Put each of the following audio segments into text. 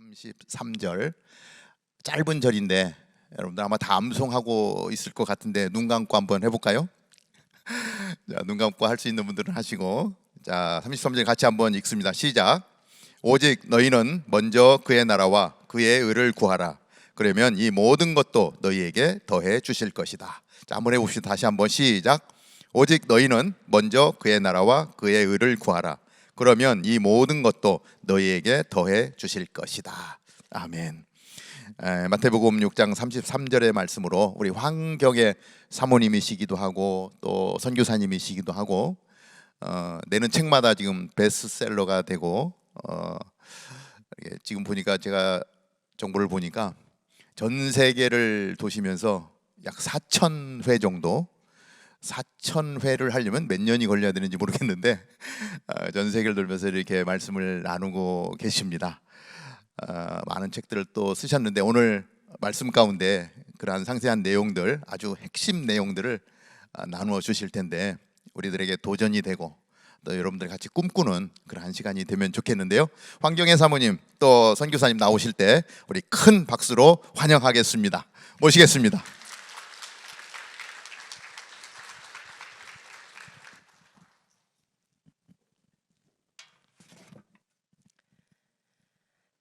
33절 짧은 절인데 여러분들 아마 다 암송하고 있을 것 같은데 눈 감고 한번 해볼까요? 자, 눈 감고 할 수 있는 분들은 하시고, 자 33절 같이 한번 읽습니다. 시작. 오직 너희는 먼저 그의 나라와 그의 의를 구하라. 그러면 이 모든 것도 너희에게 더해 주실 것이다. 자, 한번 해봅시다. 다시 한번 시작. 오직 너희는 먼저 그의 나라와 그의 의를 구하라. 그러면 이 모든 것도 너희에게 더해 주실 것이다. 아멘. 마태복음 6장 33절의 말씀으로 우리 황경의 사모님이시기도 하고 또 선교사님이시기도 하고 내는 책마다 지금 베스트셀러가 되고 지금 보니까 제가 정보를 보니까 전 세계를 도시면서 약 4,000회 정도 4,000회를 하려면 몇 년이 걸려야 되는지 모르겠는데 전 세계를 돌면서 이렇게 말씀을 나누고 계십니다. 많은 책들을 또 쓰셨는데 오늘 말씀 가운데 그러한 상세한 내용들, 아주 핵심 내용들을 나누어 주실 텐데 우리들에게 도전이 되고 또 여러분들 같이 꿈꾸는 그러한 시간이 되면 좋겠는데요. 황경혜 사모님 또 선교사님 나오실 때 우리 큰 박수로 환영하겠습니다. 모시겠습니다.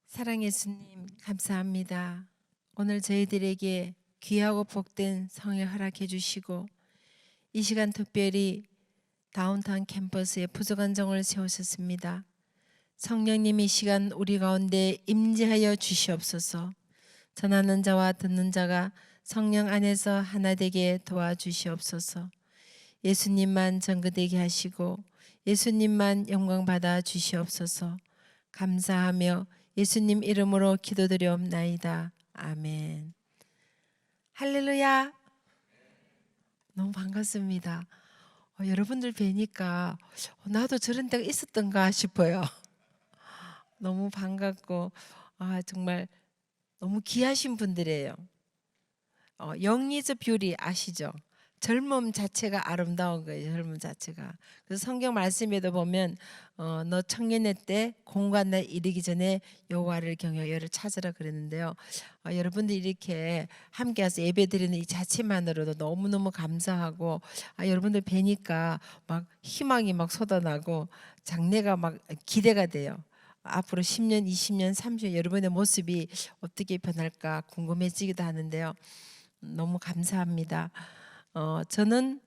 사랑 예수님 감사합니다. 오늘 저희들에게 귀하고 복된 성을 허락해 주시고 이 시간 특별히 다운타운 캠퍼스에 부족한 정을 세우셨습니다. 성령님 이 시간 우리 가운데 임재하여 주시옵소서. 전하는 자와 듣는 자가 성령 안에서 하나 되게 도와주시옵소서. 예수님만 전거되게 하시고 예수님만 영광 받아 주시옵소서. 감사하며 예수님 이름으로 기도드리옵나이다. 아멘. 할렐루야. 너무 반갑습니다. 여러분들 뵈니까 나도 저런 때가 있었던가 싶어요. 너무 반갑고 정말 너무 귀하신 분들이에요. 영리즈 뷰리 아시죠? 젊음 자체가 아름다운 거예요. 젊음 자체가. 그래서 성경 말씀에도 보면 너 청년의 때 공고한 날 이르기 전에 여호와를 경외하여 여를 찾으라 그랬는데요. 여러분들 이렇게 함께 와서 예배드리는 이 자체만으로도 너무너무 감사하고 여러분들 뵈니까 막 희망이 막 쏟아나고 장래가 막 기대가 돼요. 앞으로 10년, 20년, 30년 여러분의 모습이 어떻게 변할까 궁금해지기도 하는데요. 너무 감사합니다. 저는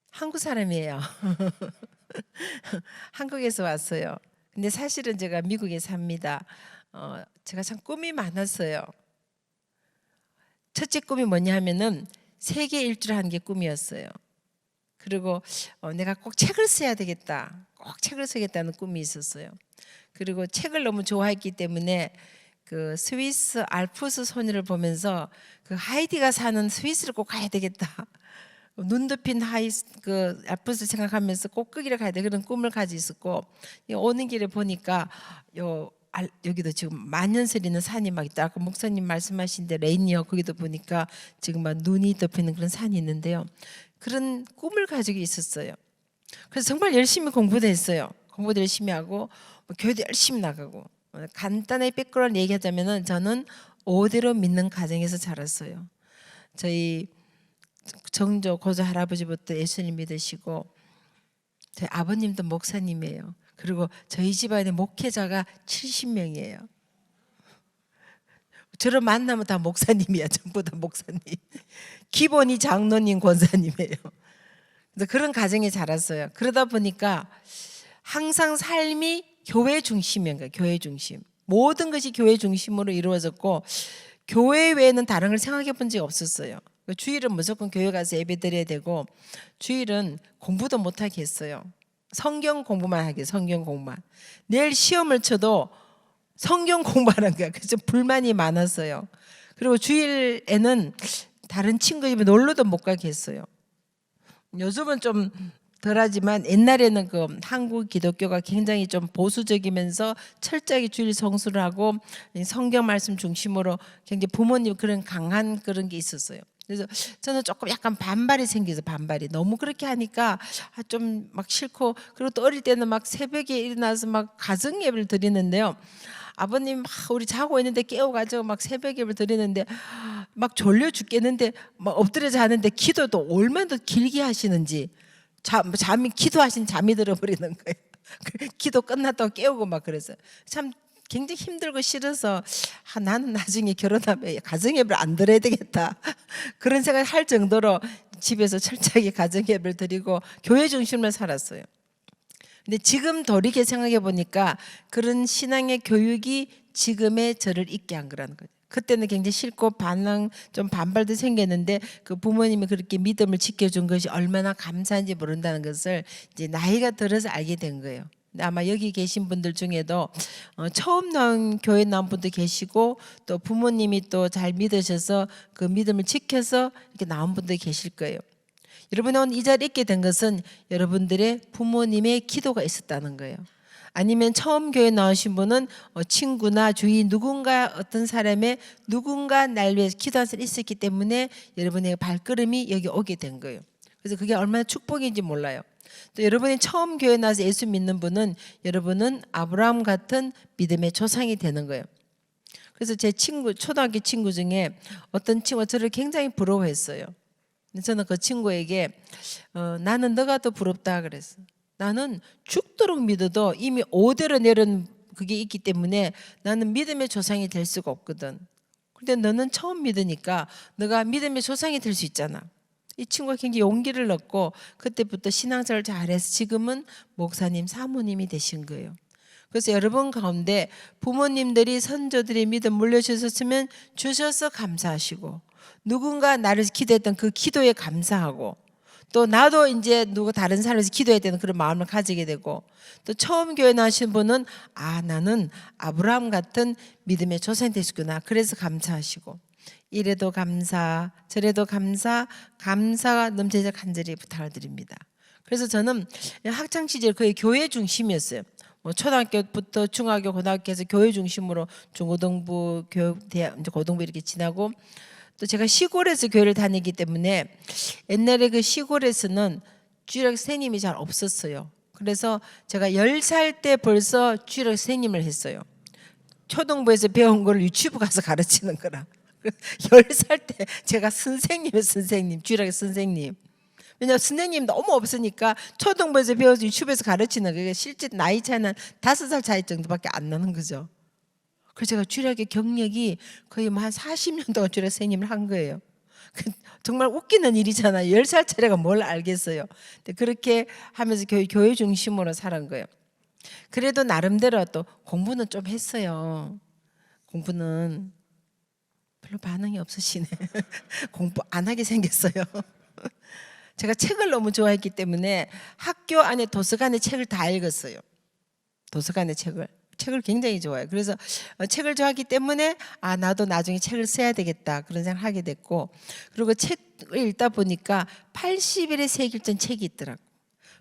한국 사람이에요. 한국에서 왔어요. 근데 사실은 제가 미국에 삽니다. 제가 참 꿈이 많았어요. 첫째 꿈이 뭐냐 하면은 세계 일주를 하는 게 꿈이었어요. 그리고 내가 꼭 책을 써야 되겠다. 꼭 책을 쓰겠다는 꿈이 있었어요. 그리고 책을 너무 좋아했기 때문에 그 스위스 알프스 소녀를 보면서 그 하이디가 사는 스위스를 꼭 가야 되겠다. 눈 덮인 그 알프스 생각하면서 꼭 거기를 가야 돼 그런 꿈을 가지고 있었고 오는 길에 보니까 여기도 지금 만년설이는 산이 막 있다. 아까 목사님 말씀하신 데 레이니어 거기도 보니까 지금 막 눈이 덮이는 그런 산이 있는데요. 그런 꿈을 가지고 있었어요. 그래서 정말 열심히 공부도 했어요. 공부도 열심히 하고 교회도 열심히 나가고 간단하게 백그라운드 얘기하자면은 저는 5대로 믿는 가정에서 자랐어요. 저희 정조 고조 할아버지부터 예수님 믿으시고 저희 아버님도 목사님이에요. 그리고 저희 집안의 목회자가 70명이에요. 저를 만나면 다 목사님이야. 전부 다 목사님. 기본이 장로님, 권사님이에요. 그런 가정에 자랐어요. 그러다 보니까 항상 삶이 교회 중심인 거예요. 교회 중심. 모든 것이 교회 중심으로 이루어졌고 교회 외에는 다른 걸 생각해 본 적이 없었어요. 주일은 무조건 교회 가서 예배 드려야 되고 주일은 공부도 못 하겠어요. 성경 공부만 하게 성경 공부만. 내일 시험을 쳐도 성경 공부하는 거야. 그래서 불만이 많았어요. 그리고 주일에는 다른 친구 집에 놀러도 못 가겠어요. 요즘은 좀 덜하지만 옛날에는 그 한국 기독교가 굉장히 좀 보수적이면서 철저하게 주일 성수를 하고 성경 말씀 중심으로 굉장히 부모님 그런 강한 그런 게 있었어요. 그래서 저는 조금 약간 반발이 생겨서 반발이 너무 그렇게 하니까 좀 막 싫고, 그리고 또 어릴 때는 막 새벽에 일어나서 막 가정 예배를 드리는데요. 아버님 막 우리 자고 있는데 깨워가지고 막 새벽 예배를 드리는데 막 졸려 죽겠는데 막 엎드려 자는데 기도도 얼마나 더 길게 하시는지 잠이 기도하신 잠이 들어버리는 거예요. 기도 끝났다고 깨우고 막 그래서 참 굉장히 힘들고 싫어서 나는 나중에 결혼하면 가정예배를 안 드려야 되겠다 그런 생각을 할 정도로 집에서 철저하게 가정예배를 드리고 교회 중심으로 살았어요. 근데 지금 돌이켜 생각해 보니까 그런 신앙의 교육이 지금의 저를 있게 한 거라는 거죠. 그때는 굉장히 싫고 좀 반발도 생겼는데 그 부모님이 그렇게 믿음을 지켜준 것이 얼마나 감사한지 모른다는 것을 이제 나이가 들어서 알게 된 거예요. 아마 여기 계신 분들 중에도 처음 나온 교회 나온 분도 계시고 또 부모님이 또 잘 믿으셔서 그 믿음을 지켜서 이렇게 나온 분도 계실 거예요. 여러분이 오늘 이 자리에 있게 된 것은 여러분들의 부모님의 기도가 있었다는 거예요. 아니면 처음 교회 나오신 분은 친구나 주위 누군가 어떤 사람의 누군가 날 위해서 기도한 사람이 있었기 때문에 여러분의 발걸음이 여기 오게 된 거예요. 그래서 그게 얼마나 축복인지 몰라요. 또 여러분이 처음 교회 나와서 예수 믿는 분은 여러분은 아브라함 같은 믿음의 조상이 되는 거예요. 그래서 제 친구, 초등학교 친구 중에 어떤 친구가 저를 굉장히 부러워했어요. 저는 그 친구에게 나는 너가 더 부럽다 그랬어. 나는 죽도록 믿어도 이미 5대로 내려온 그게 있기 때문에 나는 믿음의 조상이 될 수가 없거든. 근데 너는 처음 믿으니까 너가 믿음의 조상이 될 수 있잖아. 이 친구가 굉장히 용기를 얻고 그때부터 신앙생활을 잘해서 지금은 목사님, 사모님이 되신 거예요. 그래서 여러분 가운데 부모님들이 선조들의 믿음 물려주셨으면 주셔서 감사하시고, 누군가 나를 기도했던 그 기도에 감사하고, 또 나도 이제 누구 다른 사람에서 기도해야 되는 그런 마음을 가지게 되고, 또 처음 교회 나오신 분은 나는 아브라함 같은 믿음의 조상이 되시구나 그래서 감사하시고, 이래도 감사 저래도 감사가 넘쳐서 간절히 부탁을 드립니다. 그래서 저는 학창 시절 거의 교회 중심이었어요. 초등학교부터 중학교, 고등학교에서 교회 중심으로 중고등부, 교육, 대학, 이제 고등부 이렇게 지나고, 또 제가 시골에서 교회를 다니기 때문에 옛날에 그 시골에서는 주일학 선생님이 잘 없었어요. 그래서 제가 10살 때 벌써 주일학 선생님을 했어요. 초등부에서 배운 걸 유치부 가서 가르치는 거라. 10살 때 제가 선생님, 주일학 선생님. 왜냐하면 선생님 너무 없으니까 초등부에서 배워서 유치부에서 가르치는 거예요. 실제 나이 차이는 5살 차이 정도밖에 안 나는 거죠. 그래서 제가 주일학교 경력이 거의 한 40년 동안 주일학 선생님을 한 거예요. 정말 웃기는 일이잖아요. 10살 차례가 뭘 알겠어요. 근데 그렇게 하면서 교회 중심으로 살은 거예요. 그래도 나름대로 또 공부는 좀 했어요. 공부는 별로 반응이 없으시네. 공부 안 하게 생겼어요. 제가 책을 너무 좋아했기 때문에 학교 안에 도서관의 책을 다 읽었어요. 도서관의 책을 굉장히 좋아해요. 그래서 책을 좋아하기 때문에 나도 나중에 책을 써야 되겠다 그런 생각을 하게 됐고, 그리고 책을 읽다 보니까 80일의 세길전 책이 있더라고요.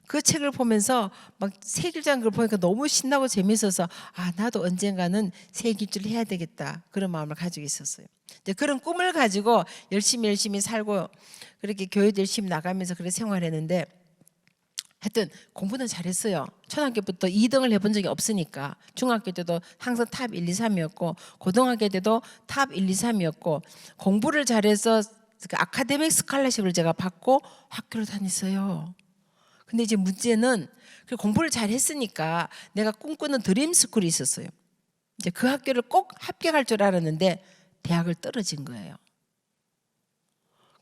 그 책을 보면서 막 세길전 걸 보니까 너무 신나고 재밌어서 나도 언젠가는 세길전을 해야 되겠다 그런 마음을 가지고 있었어요. 이제 그런 꿈을 가지고 열심히 살고 그렇게 교회도 열심히 나가면서 그렇게 생활했는데, 하여튼 공부는 잘했어요. 초등학교부터 2등을 해본 적이 없으니까. 중학교 때도 항상 탑 1, 2, 3이었고 고등학교 때도 탑 1, 2, 3이었고 공부를 잘해서 그 아카데믹 스칼러십을 제가 받고 학교를 다녔어요. 근데 이제 문제는 그 공부를 잘했으니까 내가 꿈꾸는 드림스쿨이 있었어요. 이제 그 학교를 꼭 합격할 줄 알았는데 대학을 떨어진 거예요.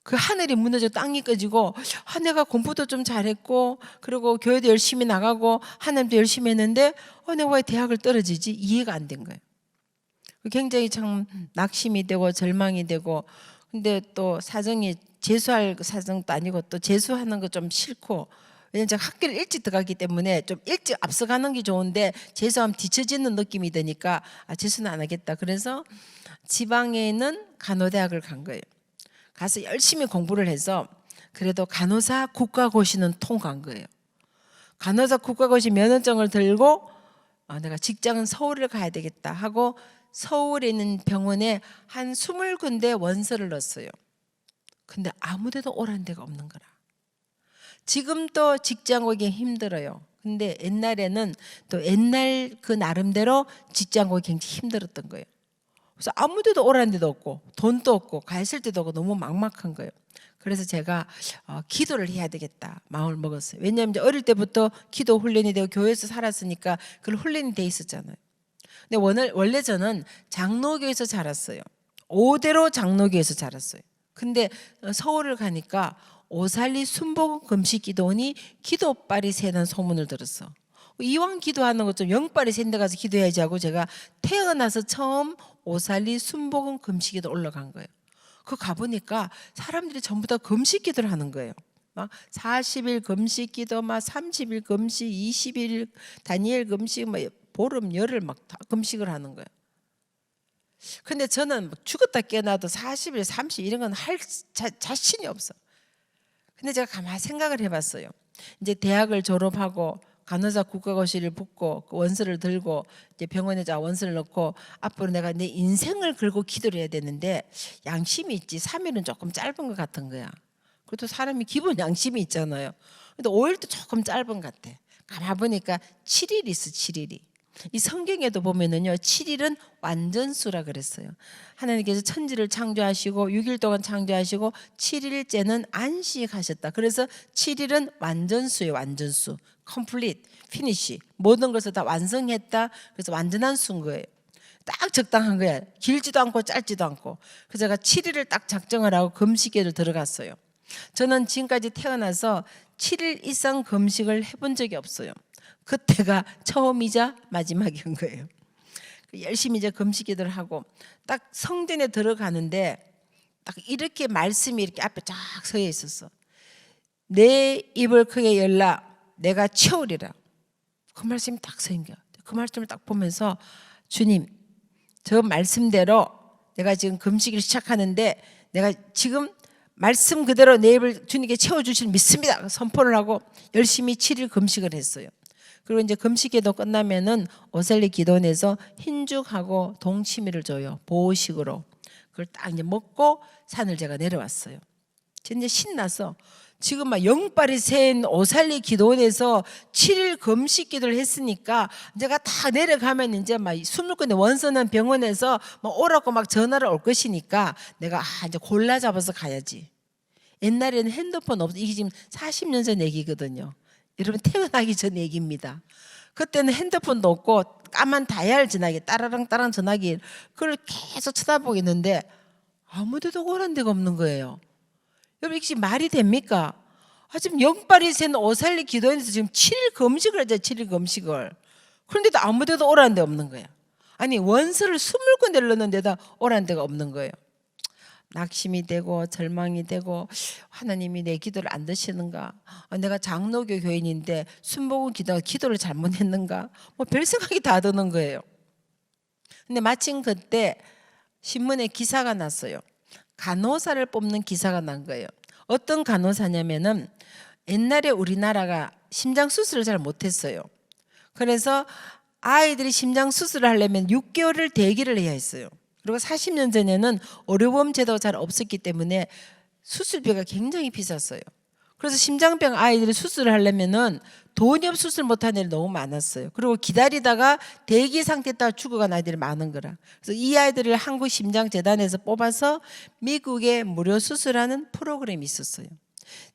그 하늘이 무너져 땅이 꺼지고 내가 공부도 좀 잘했고 그리고 교회도 열심히 나가고 하나님도 열심히 했는데 내가 왜 대학을 떨어지지? 이해가 안 된 거예요. 굉장히 참 낙심이 되고 절망이 되고, 근데 또 사정이 재수할 사정도 아니고 또 재수하는 거 좀 싫고, 왜냐면 제가 학교를 일찍 들어가기 때문에 좀 일찍 앞서가는 게 좋은데 재수하면 뒤처지는 느낌이 드니까 재수는 안 하겠다. 그래서 지방에 있는 간호대학을 간 거예요. 가서 열심히 공부를 해서 그래도 간호사 국가고시는 통과한 거예요. 간호사 국가고시 면허증을 들고 내가 직장은 서울을 가야 되겠다 하고 서울에 있는 병원에 한 20군데 원서를 넣었어요. 근데 아무데도 오란 데가 없는 거라. 지금도 직장 구하기 힘들어요. 근데 옛날에는 또 옛날 그 나름대로 직장 구하기 굉장히 힘들었던 거예요. 그래서 아무데도 오라는 데도 없고 돈도 없고 가 있을 데도 없고 너무 막막한 거예요. 그래서 제가 기도를 해야 되겠다 마음을 먹었어요. 왜냐하면 이제 어릴 때부터 기도 훈련이 되고 교회에서 살았으니까 그걸 훈련이 돼 있었잖아요. 근데 원래 저는 장로교에서 자랐어요. 5대로 장로교에서 자랐어요. 근데 서울을 가니까 오살리 순복음 금식기도원이 기도빨이 새는 소문을 들었어. 이왕 기도하는 것 좀 영빨이 샌 데 가서 기도해야지 하고 제가 태어나서 처음 오살리 순복음 금식기도 올라간 거예요. 그 가보니까 사람들이 전부 다 금식기도를 하는 거예요. 막 40일 금식기도, 막 30일 금식, 20일 다니엘 금식, 막 보름 열흘 막 다 금식을 하는 거예요. 근데 저는 죽었다 깨어나도 40일, 30일 이런 건 할 자신이 없어. 근데 제가 가만히 생각을 해봤어요. 이제 대학을 졸업하고 간호사 국가고시를 붙고 그 원서를 들고 이제 병원에다 원서를 넣고 앞으로 내가 내 인생을 걸고 기도를 해야 되는데 양심이 있지 3일은 조금 짧은 것 같은 거야. 그래도 사람이 기본 양심이 있잖아요. 근데 5일도 조금 짧은 것 같아. 가만 보니까 7일이 있어. 7일이. 이 성경에도 보면은요 7일은 완전수라 그랬어요. 하나님께서 천지를 창조하시고 6일 동안 창조하시고 7일째는 안식하셨다. 그래서 7일은 완전수예요. 완전수. complete, finish. 모든 것을 다 완성했다. 그래서 완전한 수인 거예요. 딱 적당한 거야. 길지도 않고 짧지도 않고. 그래서 제가 7일을 딱 작정을 하고 금식회를 들어갔어요. 저는 지금까지 태어나서 7일 이상 금식을 해본 적이 없어요. 그때가 처음이자 마지막인 거예요. 열심히 이제 금식기도를 하고 딱 성전에 들어가는데 딱 이렇게 말씀이 이렇게 앞에 쫙 서 있었어. 내 입을 크게 열라 내가 채우리라. 그 말씀이 딱 서 있는 거야. 그 말씀을 딱 보면서 주님 저 말씀대로 내가 지금 금식을 시작하는데 내가 지금 말씀 그대로 내 입을 주님께 채워주실 믿습니다. 선포를 하고 열심히 7일 금식을 했어요. 그리고 이제 금식기도 끝나면은 오살리 기도원에서 흰죽하고 동치미를 줘요. 보호식으로. 그걸 딱 이제 먹고 산을 제가 내려왔어요. 이제 신나서 지금 막 영빨이 센 오살리 기도원에서 7일 금식 기도를 했으니까 제가 다 내려가면 이제 막 수물권에 원서는 병원에서 막 오라고 막 전화를 올 것이니까 내가 이제 골라 잡아서 가야지. 옛날에는 핸드폰 없어. 이게 지금 40년 전 얘기거든요. 여러분 태어나기 전 얘기입니다. 그때는 핸드폰도 없고 까만 다이얼 전화기 따라랑 따랑 전화기 그걸 계속 쳐다보고 있는데 아무데도 오란 데가 없는 거예요. 여러분 이게 말이 됩니까? 지금 영빨이 센 오살리 기도원에서 지금 7일 금식을 하죠. 7일 금식을. 그런데도 아무데도 오란 데 없는 거야. 아니 원서를 20군데를 넣는데다 오란 데가 없는 거예요. 낙심이 되고 절망이 되고 하나님이 내 기도를 안 드시는가? 내가 장로교 교인인데 순복음 기도를 잘못했는가? 뭐 별 생각이 다 드는 거예요. 근데 마침 그때 신문에 기사가 났어요. 간호사를 뽑는 기사가 난 거예요. 어떤 간호사냐면은 옛날에 우리나라가 심장 수술을 잘 못했어요. 그래서 아이들이 심장 수술을 하려면 6개월을 대기를 해야 했어요. 그리고 40년 전에는 의료보험 제도가 잘 없었기 때문에 수술비가 굉장히 비쌌어요. 그래서 심장병 아이들이 수술을 하려면은 돈이 없어 수술 못하는 애들이 너무 많았어요. 그리고 기다리다가 대기 상태에 따라 죽어간 아이들이 많은 거라. 그래서 이 아이들을 한국심장재단에서 뽑아서 미국에 무료 수술하는 프로그램이 있었어요.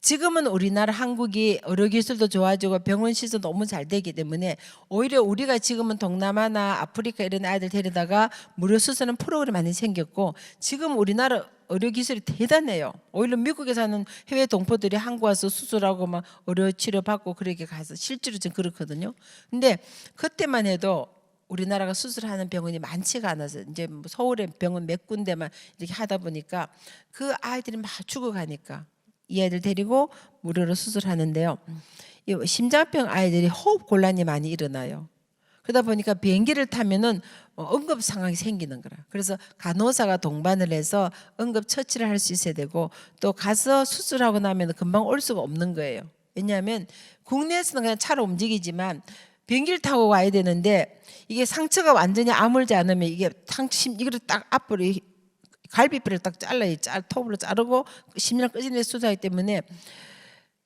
지금은 우리나라 한국이 의료기술도 좋아지고 병원 시설도 너무 잘 되기 때문에 오히려 우리가 지금은 동남아나 아프리카 이런 아이들 데려다가 무료 수술하는 프로그램이 많이 생겼고 지금 우리나라 의료기술이 대단해요. 오히려 미국에 사는 해외 동포들이 한국 와서 수술하고 막 의료치료 받고 그렇게 가서 실제로 지금 그렇거든요. 근데 그때만 해도 우리나라가 수술하는 병원이 많지가 않아서 이제 서울에 병원 몇 군데만 이렇게 하다 보니까 그 아이들이 막 죽어가니까 이 아이들 데리고 무료로 수술하는데요. 이 심장병 아이들이 호흡 곤란이 많이 일어나요. 그러다 보니까 비행기를 타면은 응급 상황이 생기는 거라. 그래서 간호사가 동반을 해서 응급 처치를 할 수 있어야 되고 또 가서 수술하고 나면 금방 올 수가 없는 거예요. 왜냐하면 국내에서는 그냥 차로 움직이지만 비행기를 타고 와야 되는데 이게 상처가 완전히 아물지 않으면 이게 이거를 딱 앞으로 갈비뼈를 딱 잘라요. 톱으로 자르고 심장 끄집내 수술하기 때문에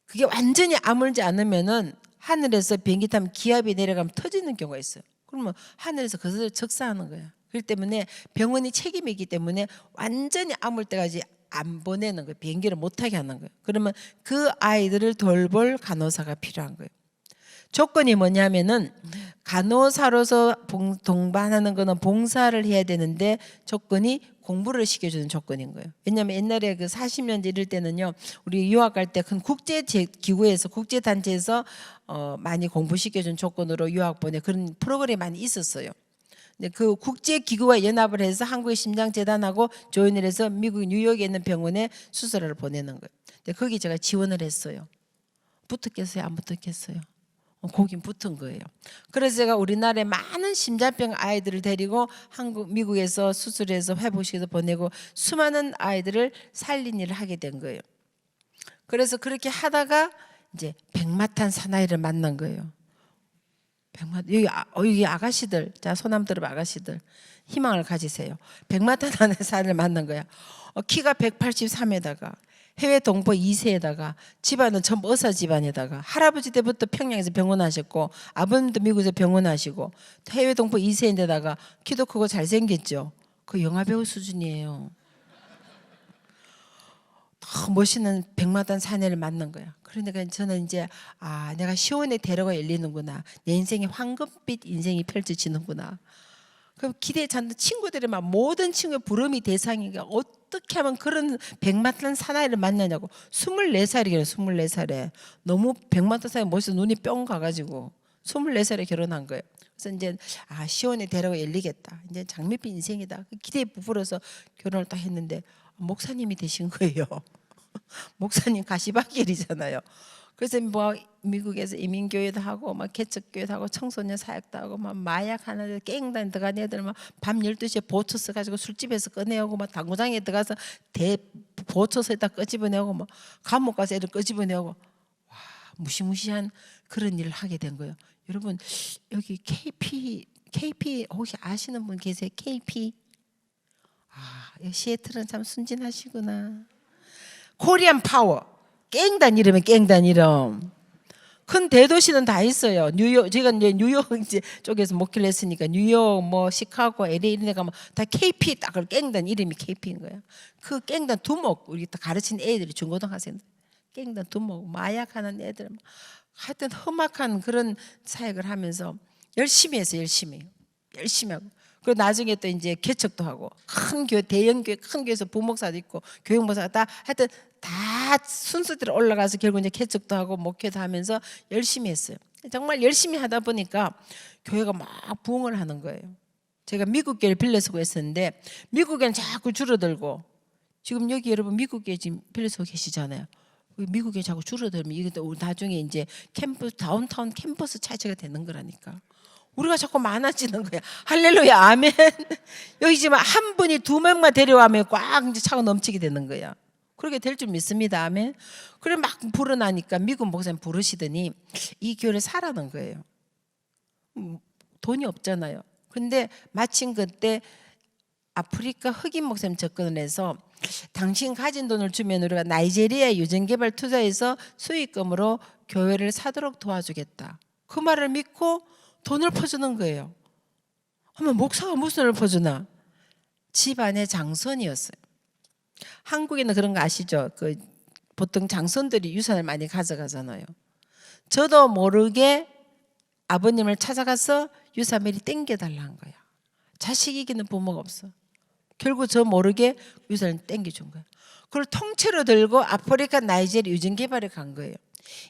그게 완전히 아물지 않으면은 하늘에서 비행기 타면 기압이 내려가면 터지는 경우가 있어요. 그러면 하늘에서 그것을 적사하는 거예요. 그렇기 때문에 병원이 책임이 있기 때문에 완전히 아물 때까지 안 보내는 거예요. 비행기를 못 타게 하는 거예요. 그러면 그 아이들을 돌볼 간호사가 필요한 거예요. 조건이 뭐냐면은 간호사로서 동반하는 거는 봉사를 해야 되는데 조건이 공부를 시켜주는 조건인 거예요. 왜냐하면 옛날에 그 40년대 이럴 때는요, 우리 유학 갈 때 큰 국제 기구에서 국제 단체에서 많이 공부시켜준 조건으로 유학 보내 그런 프로그램이 많이 있었어요. 근데 그 국제 기구와 연합을 해서 한국의 심장재단하고 조인을 해서 미국 뉴욕에 있는 병원에 수술을 보내는 거예요. 근데 거기 제가 지원을 했어요. 붙었겠어요? 안 붙었겠어요? 거긴 붙은 거예요. 그래서 제가 우리나라에 많은 심장병 아이들을 데리고 미국에서 수술해서 회복시켜서 보내고 수많은 아이들을 살린 일을 하게 된 거예요. 그래서 그렇게 하다가 이제 백마탄 사나이를 만난 거예요. 여기 아가씨들, 자 소남 들어 아가씨들 희망을 가지세요. 백마탄 사나이를 만난 거야. 키가 183에다가 해외 동포 2세에다가 집안은 전부 의사 집안에다가 할아버지 때부터 평양에서 병원하셨고 아버님도 미국에서 병원하시고 해외 동포 2세인데다가 키도 크고 잘생겼죠. 그 영화배우 수준이에요. 더 멋있는 백마탄 사내를 만난 거야. 그러니까 저는 이제 내가 시온의 대로가 열리는구나. 내 인생의 황금빛 인생이 펼쳐지는구나. 그럼 기대에 찬 친구들이 막 모든 친구의 부러움이 대상이니까 어떻게 하면 그런 백마탄 사나이를 만나냐고. 24살이에요. 24살에 너무 백마탄 사나이 멋있어 눈이 뿅 가가지고 24살에 결혼한 거예요. 그래서 이제 시온의 대로가 열리겠다. 이제 장밋빛 인생이다. 기대에 부풀어서 결혼을 딱 했는데 목사님이 되신 거예요. 목사님 가시밭길이잖아요. 그래서 뭐 미국에서 이민교회도 하고 막 개척교회도 하고 청소년 사역도 하고 막 마약 하나 깽단 들어간 애들 막 밤 12시에 보초서 가지고 술집에서 꺼내오고 막 당구장에 들어가서 보초서에다 끄집어내고 막 감옥 가서 애들 끄집어내고 와 무시무시한 그런 일을 하게 된 거예요. 여러분 여기 KP 혹시 아시는 분 계세요? KP 시애틀은 참 순진하시구나. 코리안 파워 깽단 이름은 깽단 이름. 큰 대도시는 다 있어요. 뉴욕 제가 이제 뉴욕 이제 쪽에서 목회를 했으니까 뉴욕 뭐 시카고 LA 이런 데 가면 다 KP 딱 깽단 이름이 KP인 거야. 그 깽단 두목 우리 다 가르친 애들이 중고등학생들 깽단 두목 마약하는 애들 하여튼 험악한 그런 사역을 하면서 열심히 했어요. 열심히 하고. 그리고 나중에 또 이제 개척도 하고 큰 교회 대형 교회 큰 교회에서 부목사도 있고 교육목사가 다 하여튼 다 순서대로 올라가서 결국 이제 개척도 하고 목회도 하면서 열심히 했어요. 정말 열심히 하다 보니까 교회가 막 부흥을 하는 거예요. 제가 미국 교회를 빌려서고 했었는데 미국에는 자꾸 줄어들고 지금 여기 여러분 미국 교회 지금 빌려서고 계시잖아요. 미국에 자꾸 줄어들면 이게 또 나중에 이제 캠퍼스 다운타운 캠퍼스 차지가 되는 거라니까. 우리가 자꾸 많아지는 거야. 할렐루야, 아멘. 여기 지금 한 분이 2명만 데려가면 꽉 이제 차가 넘치게 되는 거야. 그렇게 될 줄 믿습니다, 아멘. 그래 막 불어나니까 미국 목사님 부르시더니 이 교회를 사라는 거예요. 돈이 없잖아요. 근데 마침 그때 아프리카 흑인 목사님 접근을 해서 당신 가진 돈을 주면 우리가 나이지리아 유전개발 투자해서 수익금으로 교회를 사도록 도와주겠다. 그 말을 믿고 돈을 퍼주는 거예요. 그러면 목사가 무슨 돈을 퍼주나? 집안의 장손이었어요. 한국에는 그런 거 아시죠? 그 보통 장손들이 유산을 많이 가져가잖아요. 저도 모르게 아버님을 찾아가서 유산 미리 땡겨달라는 거야. 자식 이기는 부모가 없어. 결국 저 모르게 유산을 땡겨준 거야. 그걸 통째로 들고 아프리카 나이지리아 유전개발에 간 거예요.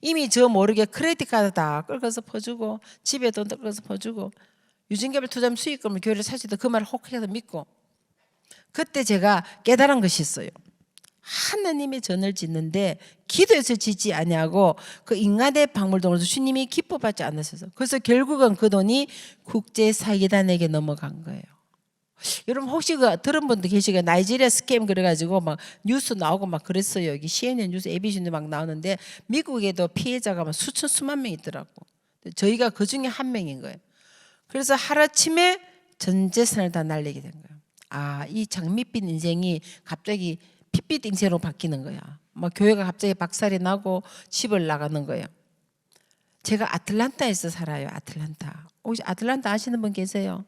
이미 저 모르게 크레딧 카드 다 끌어서 퍼주고 집에 돈 끌어서 퍼주고 유전개발 투자하면 수익금을 교회를 사시도 그 말을 혹해서 믿고 그때 제가 깨달은 것이 있어요. 하나님의 전을 짓는데 기도해서 짓지 아니하고 그 인간의 박물동으로서 주님이 기뻐받지 않으셔서 그래서 결국은 그 돈이 국제사기단에게 넘어간 거예요. 여러분 혹시 그 들은 분도 계시고 나이지리아 스캠 그래가지고 막 뉴스 나오고 막 그랬어요. 여기 CNN 뉴스, ABC 뉴스 막 나오는데 미국에도 피해자가 막 수만 명 있더라고. 저희가 그 중에 한 명인 거예요. 그래서 하루아침에 전 재산을 다 날리게 된 거예요. 이 장밋빛 인생이 갑자기 핏빛 인생으로 바뀌는 거야. 뭐 교회가 갑자기 박살이 나고 집을 나가는 거예요. 제가 아틀란타에서 살아요. 아틀란타. 혹시 아틀란타 아시는 분 계세요?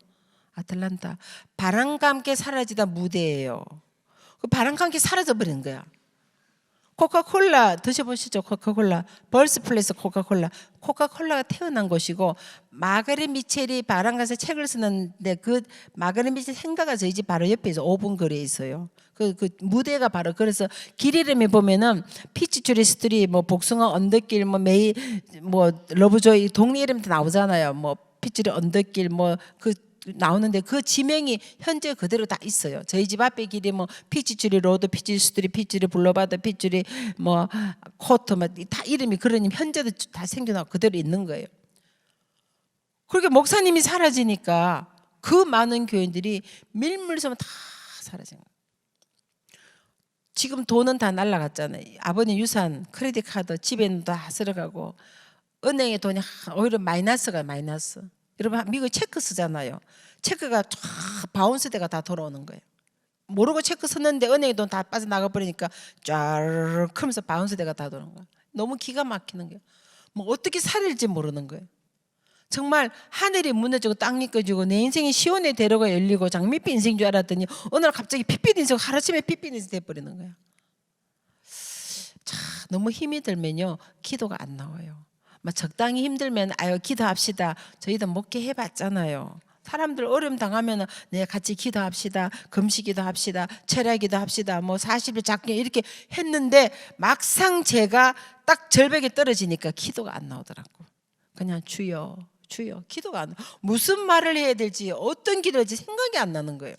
아틀란타. 바람과 함께 사라지다 무대예요. 그 바람과 함께 사라져 버리는 거야. 코카콜라 드셔보시죠. 코카콜라. 벌스플레이스 코카콜라. 코카콜라가 태어난 곳이고 마가렛 미첼이 바람가서 책을 쓰는데 그 마가렛 미첼 생가가 저희 집 바로 옆에 있어. 5분 거리에 있어요. 그 무대가 바로 그래서 길 이름에 보면은 피치추리 스트리 뭐 복숭아 언덕길 뭐 메이 뭐 러브조이 동네 이름 다 나오잖아요. 뭐 피치추리 언덕길 뭐 그 나오는데 그 지명이 현재 그대로 다 있어요. 저희 집 앞에 길이 뭐 피치추리 로드, 피치추리 스트리, 피치추리 블루바드, 피치추리 뭐 코트 뭐 다 이름이 그러니 현재도 다 생겨나고 그대로 있는 거예요. 그렇게 목사님이 사라지니까 그 많은 교인들이 밀물섬 다 사라진 거예요. 지금 돈은 다 날라갔잖아요. 아버님 유산, 크레딧 카드 집에는 다 쓸어가고 은행에 돈이 오히려 마이너스가 마이너스. 여러분 미국 체크 쓰잖아요. 체크가 쫙 바운스대가 다 돌아오는 거예요. 모르고 체크 썼는데 은행에 돈 다 빠져나가 버리니까 쫙 하면서 바운스대가 다 돌아오는 거예요. 너무 기가 막히는 거예요. 뭐 어떻게 살릴지 모르는 거예요. 정말 하늘이 무너지고 땅이 꺼지고 내 인생이 시온의 대로가 열리고 장밋빛 인생인 줄 알았더니 어느 날 갑자기 핏빛 인생 하루아침에 핏빛 인생 돼버리는 거예요. 자, 너무 힘이 들면요 기도가 안 나와요. 막 적당히 힘들면 아유 기도합시다. 저희도 목회 해봤잖아요. 사람들 어려움 당하면 네 같이 기도합시다. 금식기도 합시다. 철야기도 합시다. 뭐 40일 작게 이렇게 했는데 막상 제가 딱 절벽에 떨어지니까 기도가 안 나오더라고. 그냥 주여 주여 기도가 안 나. 무슨 말을 해야 될지 어떤 기도를 할지 생각이 안 나는 거예요.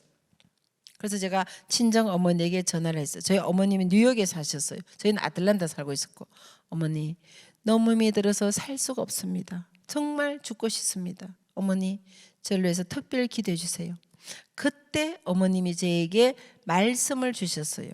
그래서 제가 친정 어머니에게 전화를 했어요. 저희 어머님이 뉴욕에 사셨어요. 저희는 아틀란타 살고 있었고 어머니 너무 힘이 들어서 살 수가 없습니다. 정말 죽고 싶습니다. 어머니 저를 위해서 특별히 기도해 주세요. 그때 어머님이 저에게 말씀을 주셨어요.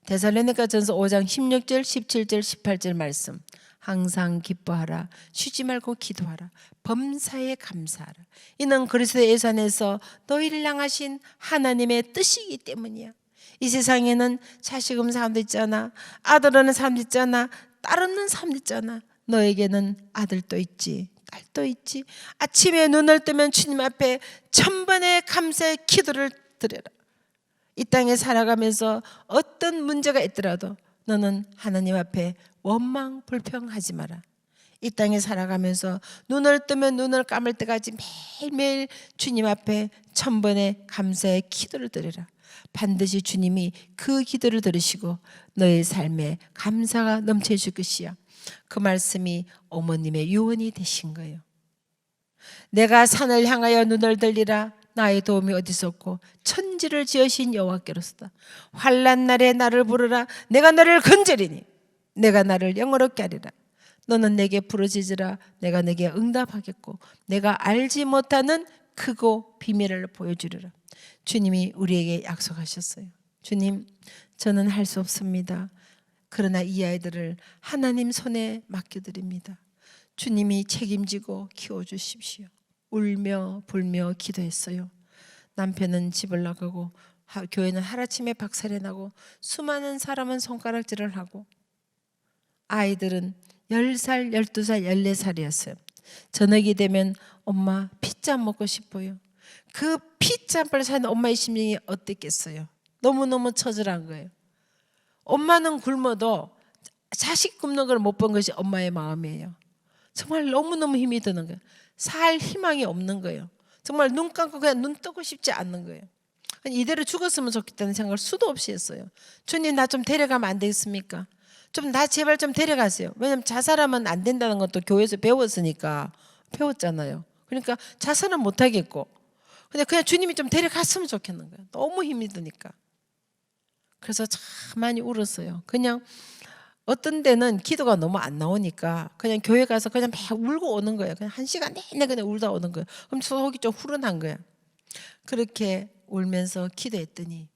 데살로니가전서 5장 16절 17절 18절 말씀. 항상 기뻐하라. 쉬지 말고 기도하라. 범사에 감사하라. 이는 그리스도 예수 안에서 너희를 향하신 하나님의 뜻이기 때문이야. 이 세상에는 자식 없는 사람도 있잖아. 아들 없는 사람도 있잖아. 딸 없는 사람도 있잖아. 너에게는 아들도 있지. 딸도 있지. 아침에 눈을 뜨면 주님 앞에 천번의 감사의 기도를 드려라. 이 땅에 살아가면서 어떤 문제가 있더라도 너는 하나님 앞에 원망 불평하지 마라. 이 땅에 살아가면서 눈을 뜨면 눈을 감을 때까지 매일매일 주님 앞에 천번의 감사의 기도를 드려라. 반드시 주님이 그 기도를 들으시고 너의 삶에 감사가 넘쳐줄 것이야. 그 말씀이 어머님의 유언이 되신 거예요. 내가 산을 향하여 눈을 들리라. 나의 도움이 어디서 없고 천지를 지으신 여호와께로서다. 환난 날에 나를 부르라. 내가 너를 건져리니 내가 나를 영어롭게 하리라. 너는 내게 부르짖으라. 내가 내게 응답하겠고 내가 알지 못하는 크고 비밀을 보여주리라. 주님이 우리에게 약속하셨어요. 주님, 저는 할 수 없습니다. 그러나 이 아이들을 하나님 손에 맡겨드립니다. 주님이 책임지고 키워주십시오. 울며 불며 기도했어요. 남편은 집을 나가고 교회는 하루아침에 박살이 나고 수많은 사람은 손가락질을 하고 아이들은 10살, 12살, 14살이었어요. 저녁이 되면 엄마 피자 먹고 싶어요. 그 피자를 사는 엄마의 심정이 어땠겠어요? 너무너무 처절한 거예요. 엄마는 굶어도 자식 굶는 걸 못 본 것이 엄마의 마음이에요. 정말 너무너무 힘이 드는 거예요. 살 희망이 없는 거예요. 정말 눈 감고 그냥 눈 뜨고 싶지 않는 거예요. 이대로 죽었으면 좋겠다는 생각을 수도 없이 했어요. 주님 나 좀 데려가면 안 되겠습니까? 좀 나 제발 좀 데려가세요. 왜냐면 자살하면 안 된다는 것도 교회에서 배웠으니까 배웠잖아요. 그러니까 자살은 못 하겠고 근데 그냥 주님이 좀 데려갔으면 좋겠는 거예요. 너무 힘이 드니까. 그래서 참 많이 울었어요. 그냥 어떤 데는 기도가 너무 안 나오니까 그냥 교회 가서 그냥 막 울고 오는 거예요. 그냥 1시간 내내 그냥 울다 오는 거예요. 그럼 속이 좀 후련한 거예요. 그렇게 울면서 기도했더니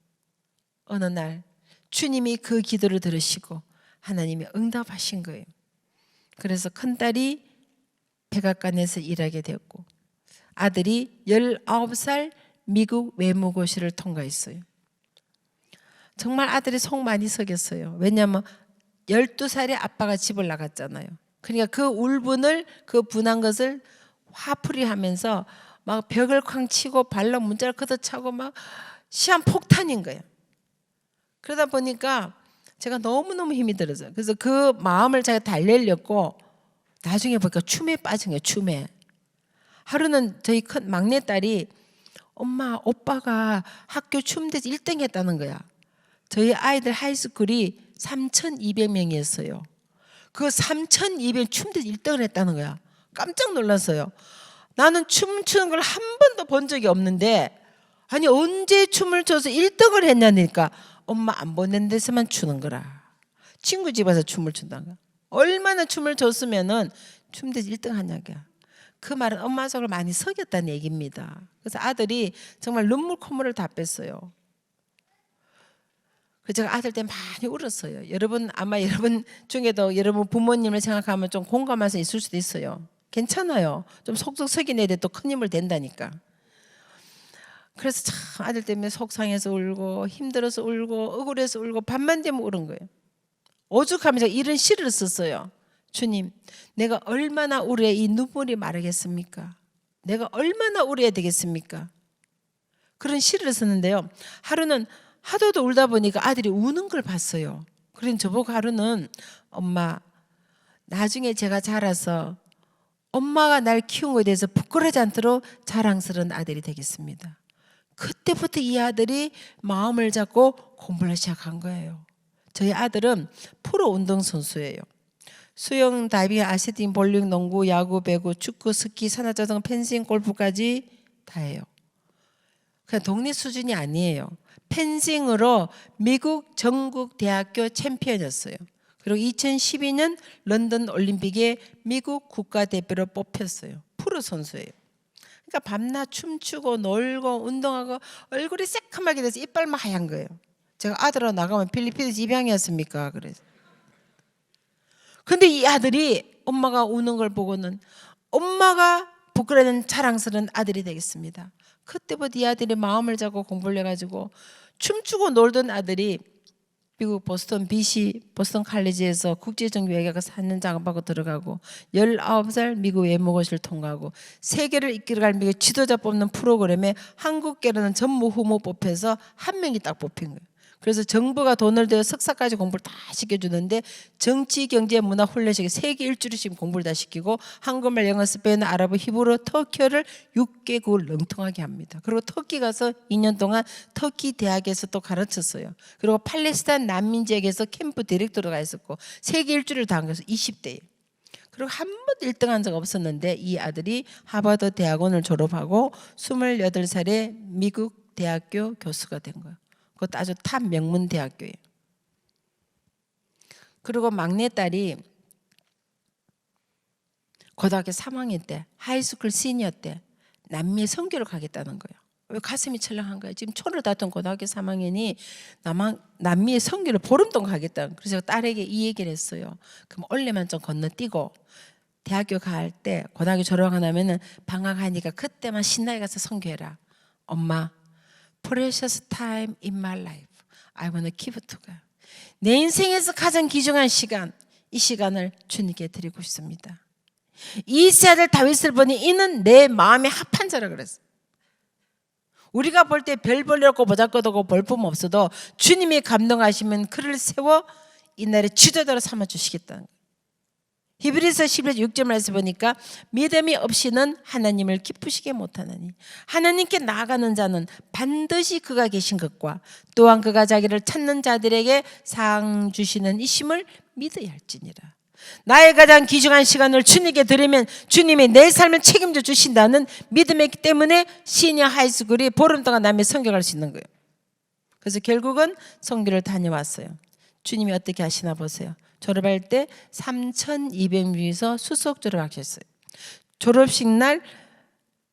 어느 날 주님이 그 기도를 들으시고 하나님이 응답하신 거예요. 그래서 큰딸이 백악관에서 일하게 되었고 아들이 19살 미국 외무고시를 통과했어요. 정말 아들이 속 많이 썩였어요. 왜냐하면 12살에 아빠가 집을 나갔잖아요. 그러니까 그 울분을, 그 분한 것을 화풀이 하면서 막 벽을 쾅 치고 발로 문자를 걷어차고 막 시한 폭탄인 거예요. 그러다 보니까 제가 너무너무 힘이 들었어요. 그래서 그 마음을 제가 달래려고 나중에 보니까 춤에 빠진 거예요. 춤에. 하루는 저희 큰 막내딸이 엄마, 오빠가 학교 춤대에서 1등 했다는 거야. 저희 아이들 하이스쿨이 3,200명이었어요. 그 3,200 춤대에서 1등을 했다는 거야. 깜짝 놀랐어요. 나는 춤추는 걸 한 번도 본 적이 없는데, 아니 언제 춤을 춰서 1등을 했냐니까, 엄마 안 보낸 데서만 추는 거라. 친구 집 와서 춤을 춘다는 거야. 얼마나 춤을 췄으면은 춤대에서 1등 하냐고요. 그 말은 엄마 속을 많이 썩였다는 얘기입니다. 그래서 아들이 정말 눈물 콧물을 다 뺐어요. 그래서 제가 아들 때 많이 울었어요. 여러분 아마 여러분 중에도 여러분 부모님을 생각하면 좀 공감할 수 있을 수도 있어요. 괜찮아요. 좀 속속 썩인 애들 또 큰 힘을 댄다니까. 그래서 참 아들 때문에 속상해서 울고 힘들어서 울고 억울해서 울고 밤만 되면 울은 거예요. 오죽하면서 이런 시를 썼어요. 주님, 내가 얼마나 울어야 이 눈물이 마르겠습니까? 내가 얼마나 울어야 되겠습니까? 그런 시를 썼는데요. 하루는 하도도 울다 보니까 아들이 우는 걸 봤어요. 그런 저보고 하루는 엄마, 나중에 제가 자라서 엄마가 날 키운 것에 대해서 부끄러지 않도록 자랑스러운 아들이 되겠습니다. 그때부터 이 아들이 마음을 잡고 공부를 시작한 거예요. 저희 아들은 프로 운동선수예요. 수영, 다이빙, 아시팅, 볼링, 농구, 야구, 배구, 축구, 스키, 산악자전거, 펜싱, 골프까지 다 해요. 그냥 동네 수준이 아니에요. 펜싱으로 미국 전국 대학교 챔피언이었어요. 그리고 2012년 런던 올림픽에 미국 국가대표로 뽑혔어요. 프로 선수예요. 그러니까 밤낮 춤추고 놀고 운동하고 얼굴이 새카맣게 돼서 이빨만 하얀 거예요. 제가 아들하고 나가면 필리핀에서 입양이었습니까? 그래서. 근데 이 아들이 엄마가 우는 걸 보고는 엄마가 부끄러운 자랑스러운 아들이 되겠습니다. 그때부터 이 아들이 마음을 잡고 공부를 해가지고 춤추고 놀던 아들이 미국 보스턴 BC 보스턴 칼리지에서 국제정교회가 4년 장학받고 들어가고 19살 미국 외무고시를 통과하고 세계를 이끌어갈 미국 지도자 뽑는 프로그램에 한국계라는 전무 후보 뽑혀서 한 명이 딱 뽑힌 거예요. 그래서 정부가 돈을 들여 석사까지 공부를 다 시켜주는데 정치, 경제, 문화, 훈련식 세계 일주를 지금 공부를 다 시키고 한국말, 영어, 스페인, 아랍어, 히브리, 터키어를 6개국을 능통하게 합니다. 그리고 터키 가서 2년 동안 터키 대학에서 또 가르쳤어요. 그리고 팔레스타인 난민 지역에서 캠프 디렉터로 있었고 세계 일주를 다 한 거예요. 20대에. 그리고 한 번도 1등한 적 없었는데 이 아들이 하버드 대학원을 졸업하고 28살에 미국 대학교 교수가 된 거예요. 그것도 아주 탑 명문 대학교예요. 그리고 막내딸이 고등학교 3학년 때 하이스쿨 시니어 때 남미에 선교를 가겠다는 거예요. 왜 가슴이 철렁한 거예요. 지금 초를 다툰 고등학교 3학년이 남미에 선교를 보름 동안 가겠다는 거예요. 그래서 딸에게 이 얘기를 했어요. 그럼 원래만 좀 건너뛰고 대학교 갈 때 고등학교 졸업하고 나면은 방학하니까 그때만 신나게 가서 선교해라. 엄마, precious time in my life. I want to keep it to God. 내 인생에서 가장 귀중한 시간, 이 시간을 주님께 드리고 싶습니다. 이세 아들 다윗을 보니 이는 내 마음에 합한 자라 그랬어요. 우리가 볼 때 별 벌려고 보잘것없고 볼품 없어도 주님이 감동하시면 그를 세워 이날의 지도자로 삼아주시겠다는 거예요. 히브리서 11장 6절 말씀 보니까 믿음이 없이는 하나님을 기쁘시게 못하나니 하나님께 나아가는 자는 반드시 그가 계신 것과 또한 그가 자기를 찾는 자들에게 상 주시는 이심을 믿어야 할지니라. 나의 가장 귀중한 시간을 주님께 드리면 주님이 내 삶을 책임져 주신다는 믿음이 있기 때문에 시니어 하이스쿨이 보름 동안 남의 선교할 수 있는 거예요. 그래서 결국은 선교를 다녀왔어요. 주님이 어떻게 하시나 보세요. 졸업할 때 3,200명에서 수석 졸업하셨어요. 졸업식 날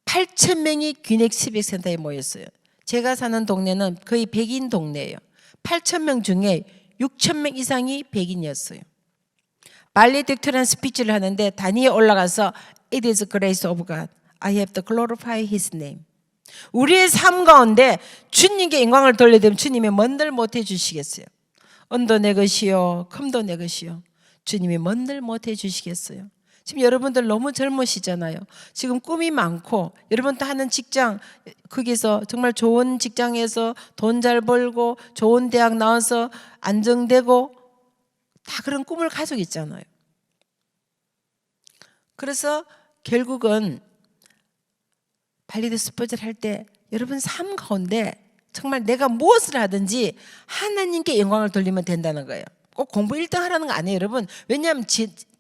8,000명이 귀넥 시빅센터에 모였어요. 제가 사는 동네는 거의 백인 동네예요. 8,000명 중에 6,000명 이상이 백인이었어요. 발레딕토리안 스피치를 하는데 단위에 올라가서 It is the grace of God. I have to glorify His name. 우리의 삶 가운데 주님께 영광을 돌려드리면 주님이 뭔들 못해 주시겠어요? 은도 내 것이요 금도 내 것이요. 주님이 뭔들 못해 주시겠어요? 지금 여러분들 너무 젊으시잖아요. 지금 꿈이 많고 여러분도 하는 직장, 거기서 정말 좋은 직장에서 돈 잘 벌고 좋은 대학 나와서 안정되고 다 그런 꿈을 가지고 있잖아요. 그래서 결국은 발리드 스포츠를 할 때 여러분 삶 가운데 정말 내가 무엇을 하든지 하나님께 영광을 돌리면 된다는 거예요. 꼭 공부 1등 하라는 거 아니에요, 여러분. 왜냐하면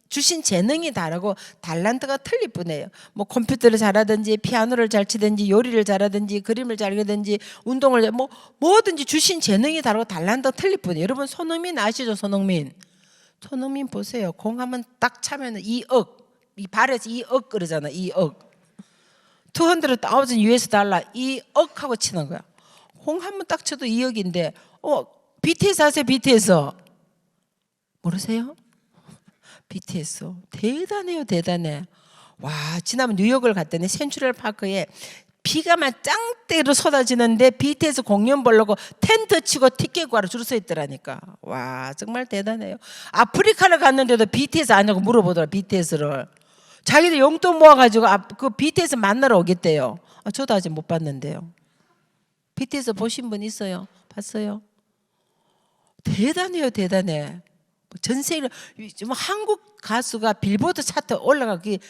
주신 재능이 다르고 달란트가 틀릴 뿐이에요. 뭐 컴퓨터를 잘하든지 피아노를 잘 치든지 요리를 잘하든지 그림을 잘 그리든지 운동을 뭐든지 주신 재능이 다르고 달란트가 틀릴 뿐이에요. 여러분 손흥민 아시죠? 손흥민 보세요. 공 한번 딱 차면 2억, 이 발에서 2억 그러잖아. 2억 200,000 US 달러 2억 하고 치는 거야. 공 한번 딱 쳐도 2억인데 BTS 아세요? BTS 모르세요? BTS 대단해요. 대단해. 와, 지난번 뉴욕을 갔더니 센트럴 파크에 비가 막 짱대로 쏟아지는데 BTS 공연 보려고 텐트 치고 티켓 구하러 줄 서 있더라니까. 와, 정말 대단해요. 아프리카를 갔는데도 BTS 아냐고 물어보더라. BTS를 자기들 용돈 모아가지고 그 BTS 만나러 오겠대요. 저도 아직 못 봤는데요. BTS 보신 분 있어요? 봤어요? 대단해요. 대단해. 전 세계 한국 가수가 빌보드 차트 올라가기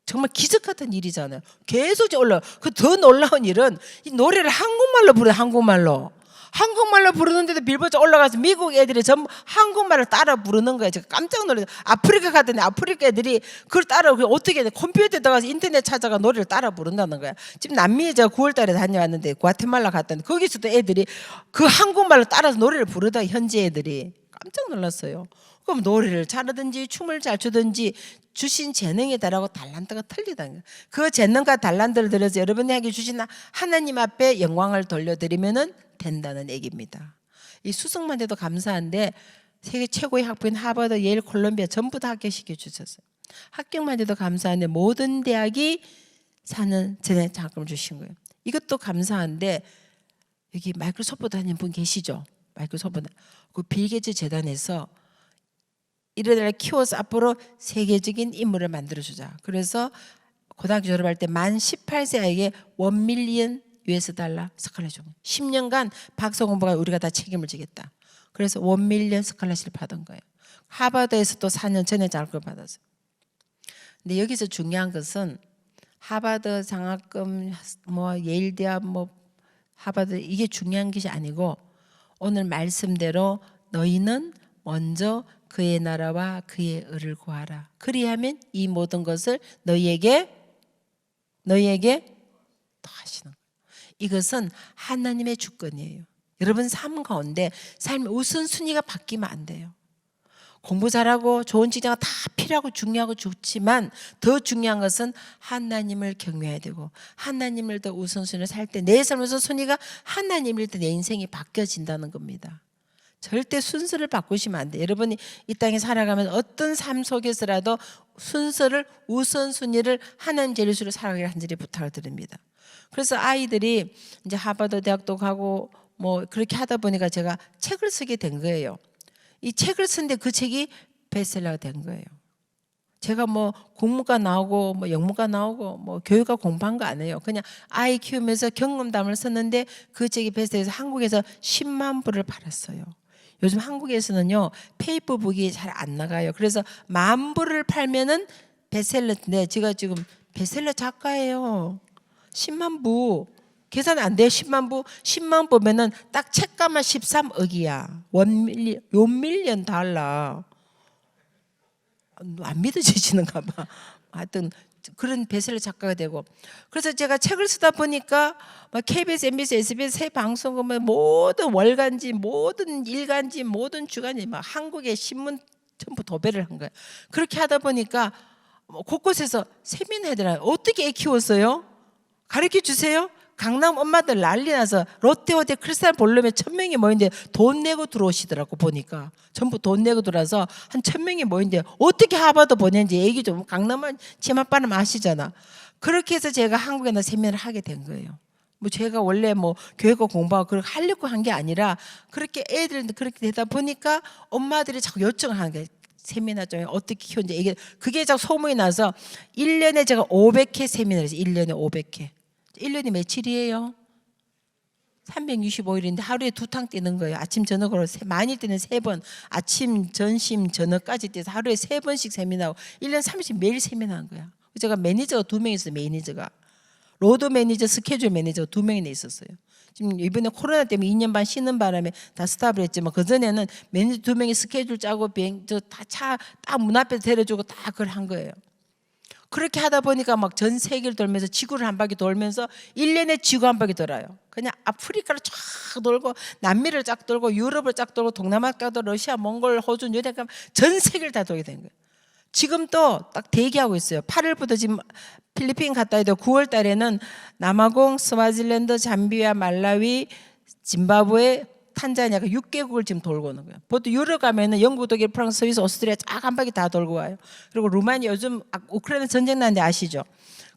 정말 기적 같은 일이잖아요. 계속 올라. 그 더 놀라운 일은 이 노래를 한국말로 부르요. 한국말로 부르는데도 빌보드 올라가서 미국 애들이 전부 한국말을 따라 부르는 거예요. 제가 깜짝 놀랐어요. 아프리카 갔더니 아프리카 애들이 그걸 따라 어떻게 해야 돼? 컴퓨터에 들어가서 인터넷 찾아가 노래를 따라 부른다는 거야. 지금 남미에 제가 9월 달에 다녀왔는데 과테말라 갔더니 거기서도 애들이 그 한국말로 따라서 노래를 부르다 현지 애들이 깜짝 놀랐어요. 그럼 노래를 잘하든지 춤을 잘 추든지 주신 재능에 따라서 달란트가 틀리다는 거예요. 그 재능과 달란트를 들여서 여러분에게 주신 하나님 앞에 영광을 돌려드리면 된다는 얘기입니다. 이 수석만 해도 감사한데 세계 최고의 학부인 하버드, 예일, 콜롬비아 전부 다 합격시켜 주셨어요. 합격만 해도 감사한데 모든 대학이 사는 전에 장학금을 주신 거예요. 이것도 감사한데 여기 마이크로소프트 하는 분 계시죠? 마이크로소프트 그 빌 게이츠 재단에서 이들을 키워서 앞으로 세계적인 인물을 만들어주자. 그래서 고등학교 졸업할 때 만 18세 아이에게 1 밀리언 US 달러 스칼라십 10년간 박사 공부가 우리가 다 책임을 지겠다. 그래서 1 밀리언 스칼라십을 받은 거예요. 하버드에서 또 4년 전에 장학금을 받았어요. 근데 여기서 중요한 것은 하버드 장학금 예일 대학 하버드 이게 중요한 것이 아니고 오늘 말씀대로 너희는 먼저 그의 나라와 그의 의를 구하라. 그리하면 이 모든 것을 너희에게 더하시는 거예요. 이것은 하나님의 주권이에요. 여러분 삶 가운데 삶의 우선순위가 바뀌면 안 돼요. 공부 잘하고 좋은 직장은 다 필요하고 중요하고 좋지만 더 중요한 것은 하나님을 경외해야 되고 하나님을 더 우선순위로 살 때 내 삶의 우선순위가 하나님일 때 내 인생이 바뀌어진다는 겁니다. 절대 순서를 바꾸시면 안 돼요. 여러분이 이 땅에 살아가면 어떤 삶 속에서라도 순서를 우선순위를 하나님 제일수로 살아가기를 간절히 부탁을 드립니다. 그래서 아이들이 이제 하버드 대학도 가고 그렇게 하다 보니까 제가 책을 쓰게 된 거예요. 이 책을 쓴데 그 책이 베스트셀러가 된 거예요. 제가 국문과 나오고 영문과 나오고 교육과 공부한 거 아니에요. 그냥 아이 키우면서 경험담을 썼는데 그 책이 베스트셀러에서 한국에서 10만 부를 팔았어요. 요즘 한국에서는요 페이퍼북이 잘 안 나가요. 그래서 10,000부를 팔면은 베스트셀러인데 제가 지금 베스트셀러 작가예요. 10만 부 계산 안 돼요. 10만 부면은 딱 책가만 13억이야. 1 밀리언 달러. 안 믿어지시는가 봐. 하여튼 그런 베스트셀러 작가가 되고 그래서 제가 책을 쓰다 보니까 KBS, MBC, SBS 새 방송국 모든 월간지, 모든 일간지, 모든 주간지 한국의 신문 전부 도배를 한 거예요. 그렇게 하다 보니까 곳곳에서 세미나들어요. 어떻게 애 키웠어요? 가르쳐 주세요. 강남 엄마들 난리 나서 롯데호텔 크리스탈 볼룸에 1,000명이 모이는데 돈 내고 들어오시더라고. 보니까 전부 돈 내고 들어와서 한 1,000명이 모이는데 어떻게 하버드 보낸지 얘기 좀. 강남은 치맛바람 아시잖아. 그렇게 해서 제가 한국에 세미나를 하게 된 거예요. 뭐 제가 원래 뭐 교육과 공부하고 그렇게 하려고 한 게 아니라 그렇게 애들 그렇게 되다 보니까 엄마들이 자꾸 요청을 하는 거예요. 세미나 좀 어떻게 키우는지 이게 그게 자꾸 소문이 나서 1년에 제가 500회 세미나를 했어요. 1년에 500회. 1년이 며칠이에요? 365일인데 하루에 2탕 뛰는 거예요. 아침 저녁으로 많이 뛰는 3번, 아침 점심 저녁까지 뛰어서 하루에 3번씩 세미나하고 1년 30일 매일 세미나 한 거야. 제가 매니저가 2명 있어요. 매니저가 로드 매니저, 스케줄 매니저 2명이나 있었어요. 지금 이번에 코로나 때문에 2년 반 쉬는 바람에 다 스탑을 했지만 그 전에는 매니저 2명이 스케줄 짜고 비행 차 딱 문 앞에 데려주고 다 그걸 한 거예요. 그렇게 하다 보니까 막 전 세계를 돌면서 지구를 한 바퀴 돌면서 1년에 지구 한 바퀴 돌아요. 그냥 아프리카를 쫙 돌고 남미를 쫙 돌고 유럽을 쫙 돌고 동남아 쫙 돌고 러시아, 몽골, 호주, 유럽 전 세계를 다 돌게 된 거예요. 지금 또 딱 대기하고 있어요. 8월부터 지금 필리핀 갔다 와도 9월 달에는 남아공, 스와질랜드, 잠비아, 말라위, 짐바브웨, 탄자니아가 6개국을 지금 돌고 오는 거예요. 보통 유럽 가면은 영국, 독일, 프랑스, 스위스, 오스트리아 쫙 한 바퀴 다 돌고 와요. 그리고 루마니아 요즘 우크라이나 전쟁 나는데 아시죠?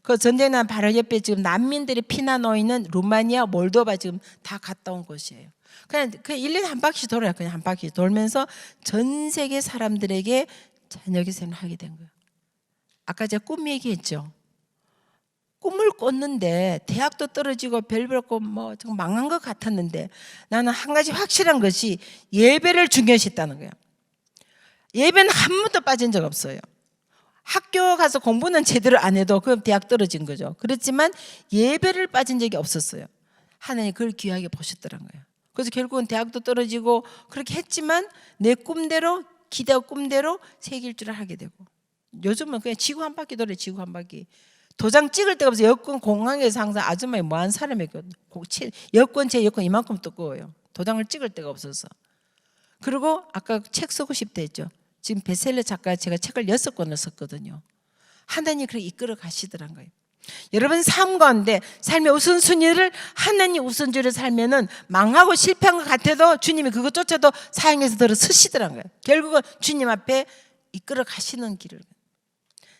그 전쟁 난 바로 옆에 지금 난민들이 피난 오 있는 루마니아, 몰도바 지금 다 갔다 온 곳이에요. 그냥 1년에 한 바퀴 돌아요. 그냥 한 바퀴 돌면서 전 세계 사람들에게 저녁에 세미나를 하게 된 거예요. 아까 제가 꿈 얘기했죠. 꿈을 꿨는데 대학도 떨어지고 별별 없고 뭐 정말 망한 것 같았는데 나는 한 가지 확실한 것이 예배를 중요시했다는 거예요. 예배는 한 번도 빠진 적 없어요. 학교 가서 공부는 제대로 안 해도 그럼 대학 떨어진 거죠. 그렇지만 예배를 빠진 적이 없었어요. 하나님 그걸 귀하게 보셨더란 거예요. 그래서 결국은 대학도 떨어지고 그렇게 했지만 내 꿈대로 기대하고 꿈대로 세계 일주를 하게 되고 요즘은 그냥 지구 한 바퀴 돌아요. 지구 한 바퀴. 도장 찍을 데가 없어서 여권 공항에서 항상 아줌마이 뭐한 사람이거든요. 여권 제 여권 이만큼 두꺼워요. 도장을 찍을 데가 없어서. 그리고 아까 책 쓰고 싶다 했죠. 지금 베스트셀러 작가 제가 책을 6권을 썼거든요. 하나님 그렇게 이끌어 가시더란 거예요. 여러분 삶 가운데 삶의 우선순위를 하나님 우선주의를 살면은 망하고 실패한 것 같아도 주님이 그것 쫓아도 사용해서 들어 쓰시더란 거예요. 결국은 주님 앞에 이끌어 가시는 길을.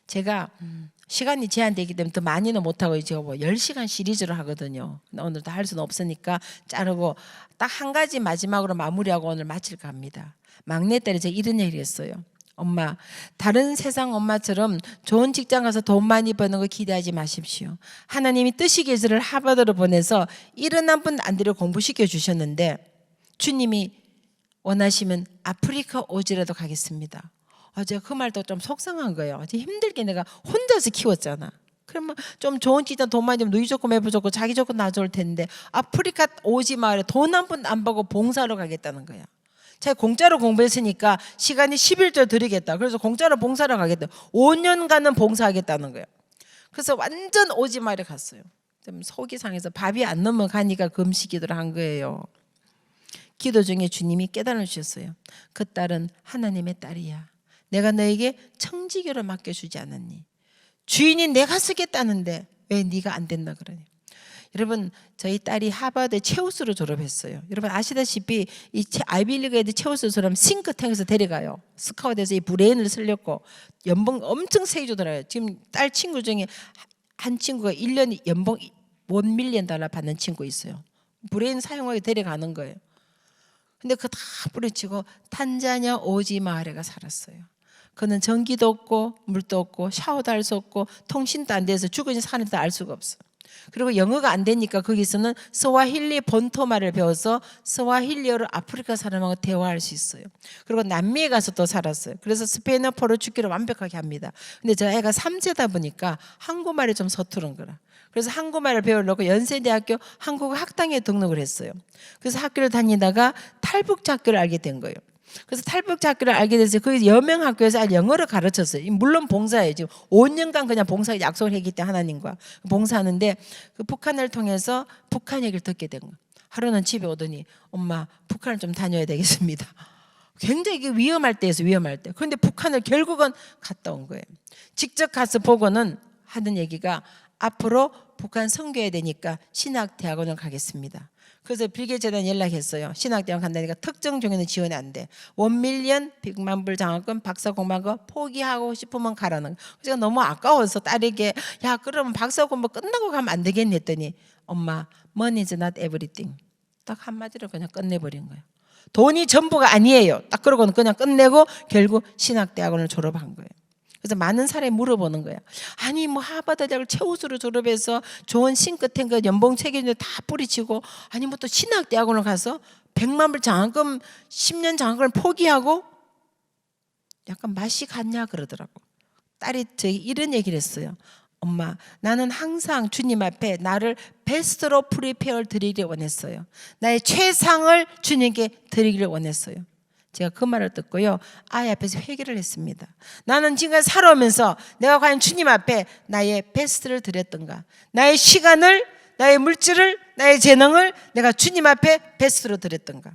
제가 시간이 제한되기 때문에 더 많이는 못하고 제가 뭐 10시간 시리즈로 하거든요. 오늘 다 할 수는 없으니까 자르고 딱 한 가지 마지막으로 마무리하고 오늘 마칠까 합니다. 막내딸이 제가 이런 얘기를 했어요. 엄마, 다른 세상 엄마처럼 좋은 직장 가서 돈 많이 버는 거 기대하지 마십시오. 하나님이 뜻이기를 하버드로 보내서 일은 한 분 안 들여 공부시켜 주셨는데 주님이 원하시면 아프리카 오지라도 가겠습니다. 제가 그 말도 좀 속상한 거예요. 힘들게 내가 혼자서 키웠잖아. 그러면 좀 좋은 직장 돈 많이 좀 누이 좋고 매부 좋고 자기 좋고 나 좋을 텐데 아프리카 오지 마을에 돈 한 푼 안 받고 봉사로 가겠다는 거야. 제가 공짜로 공부했으니까 시간이 11조 드리겠다. 그래서 공짜로 봉사로 가겠다. 5년간은 봉사하겠다는 거예요. 그래서 완전 오지 마을에 갔어요. 좀 속이 상해서 밥이 안 넘어가니까 금식기도를 한 거예요. 기도 중에 주님이 깨달아 주셨어요. 그 딸은 하나님의 딸이야. 내가 너에게 청지기로 맡겨주지 않았니? 주인이 내가 쓰겠다는데 왜 네가 안 된다 그러니? 여러분 저희 딸이 하버드 체우스로 졸업했어요. 여러분 아시다시피 이 아이비리그 애들 체우스 졸업하면 싱크탱크에서 데려가요. 스카우트에서 이 브레인을 쓸렸고 연봉 엄청 세게 주더라고요. 지금 딸 친구 중에 한 친구가 1년 연봉 $1밀리언 받는 친구 있어요. 브레인 사용하게 데려가는 거예요. 근데 그거 다 뿌리치고 탄자니아 오지 마을에가 살았어요. 그는 전기도 없고 물도 없고 샤워도 할 수 없고 통신도 안 돼서 죽은지 사는지도 알 수가 없어. 그리고 영어가 안 되니까 거기서는 스와힐리 본토말을 배워서 스와힐리어로 아프리카 사람하고 대화할 수 있어요. 그리고 남미에 가서 또 살았어요. 그래서 스페인어, 포르투갈을 완벽하게 합니다. 근데 저 애가 3세다 보니까 한국말이 좀 서투른 거라. 그래서 한국말을 배우려고 연세대학교 한국어 학당에 등록을 했어요. 그래서 학교를 다니다가 탈북자 학교를 알게 된 거예요. 그래서 탈북자 학교를 알게 돼서 그 여명학교에서 영어를 가르쳤어요. 물론 봉사예요. 지금 5년간 그냥 봉사 약속을 했기 때문에 하나님과 봉사하는데 그 북한을 통해서 북한 얘기를 듣게 된 거예요. 하루는 집에 오더니 엄마 북한을 좀 다녀야 되겠습니다. 굉장히 위험할 때였어요. 위험할 때. 그런데 북한을 결국은 갔다 온 거예요. 직접 가서 보고는 하는 얘기가 앞으로 북한 선교해야 되니까 신학대학원을 가겠습니다. 그래서 빌게재단 연락했어요. 신학대학원 간다니까 특정 종에는 지원이 안 돼. 1밀리언 100만 불 장학금 박사 공부한 거 포기하고 싶으면 가라는 거. 제가 너무 아까워서 딸에게 야 그러면 박사 공부 끝나고 가면 안 되겠니 했더니 엄마 Money is not everything. 딱 한마디로 그냥 끝내버린 거예요. 돈이 전부가 아니에요. 딱 그러고는 그냥 끝내고 결국 신학대학원을 졸업한 거예요. 그래서 많은 사람이 물어보는 거예요. 아니 뭐 하버드 대학을 최우수로 졸업해서 좋은 싱크탱크 연봉 책임져 다 뿌리치고 아니 뭐 또 신학대학원을 가서 100만 불 장학금 10년 장학금을 포기하고 약간 맛이 갔냐 그러더라고. 딸이 저기 이런 얘기를 했어요. 엄마, 나는 항상 주님 앞에 나를 베스트로 프리페어를 드리길 원했어요. 나의 최상을 주님께 드리기를 원했어요. 제가 그 말을 듣고요, 아이 앞에서 회개를 했습니다. 나는 지금까지 살아오면서 내가 과연 주님 앞에 나의 베스트를 드렸던가, 나의 시간을, 나의 물질을, 나의 재능을 내가 주님 앞에 베스트로 드렸던가.